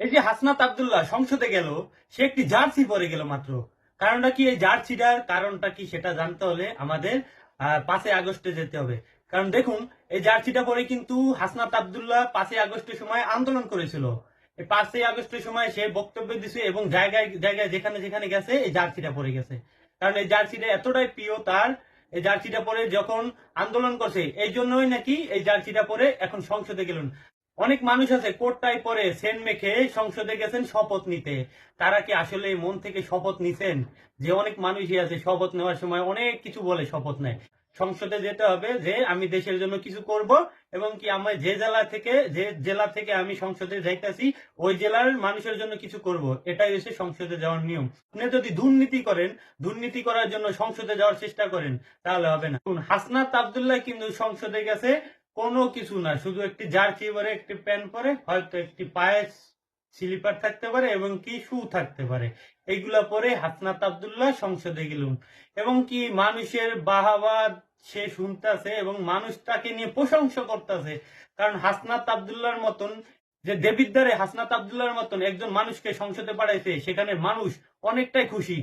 এই যে হাসনাত আব্দুল্লাহ সংসদে গেল, সে একটি জার্সি পরে গেল মাত্র। কারণটা কি, এই জার্সিটার কারণটা কি সেটা জানতে হলে আমাদের 5ই আগস্টে যেতে হবে। কারণ দেখুন, এই জার্সিটা পরে কিন্তু হাসনাত আব্দুল্লাহ 5ই আগস্টের সময় আন্দোলন করেছিল। এই 5ই আগস্টের সময় সে বক্তব্য দিছে এবং জায়গায় জায়গায় যেখানে যেখানে গেছে এই জার্সিটা পরে গেছে। কারণ এই জার্সিটা এতটাই প্রিয় তার, এই জার্সিটা পরে যখন আন্দোলন করছে এই জন্যই নাকি এই জার্সিটা পরে এখন সংসদে গেলেন। অনেক মানুষ আছে কোট টাই পরে সেন মেখে সংসদে গেছেন শপথ নিতে। তারা কি আসলে মন থেকে শপথ নিছেন? যে অনেক মানুষই আছে শপথ নেওয়ার সময় অনেক কিছু বলে শপথ নেয়। সংসদে যেতে হবে যে আমি দেশের জন্য কিছু করব, এবং কি আমি যে জেলা থেকে আমি সংসদে যাইতেছি ওই জেলার মানুষের জন্য কিছু করব, এটাই হচ্ছে সংসদে যাওয়ার নিয়ম। আপনি যদি দুর্নীতি করেন, দুর্নীতি করার জন্য সংসদে যাওয়ার চেষ্টা করেন, তাহলে হবে না। হাসনাত আব্দুল্লাহ কিন্তু সংসদে গেছে কোনো কিছু না, শুধু একটি জার্সি পরে, একটি প্যান্ট পরে, হয়তো একটি পায়ে স্লিপার থাকতে পারে এবং কি শু থাকতে পারে। এইগুলা পরে হাসনাত আব্দুল্লাহ সংসদে গেলুম, এবং কি মানুষের বাহাবা সে শুনতেছে এবং মানুষ তাকে নিয়ে প্রশংসা করতেছে। কারণ হাসনাত আব্দুল্লাহর মতন, যে দেবিদ্বারে হাসনাত আব্দুল্লাহর মতন একজন মানুষকে সংসদে পাঠাইছে, সেখানে মানুষ অনেকটাই খুশি।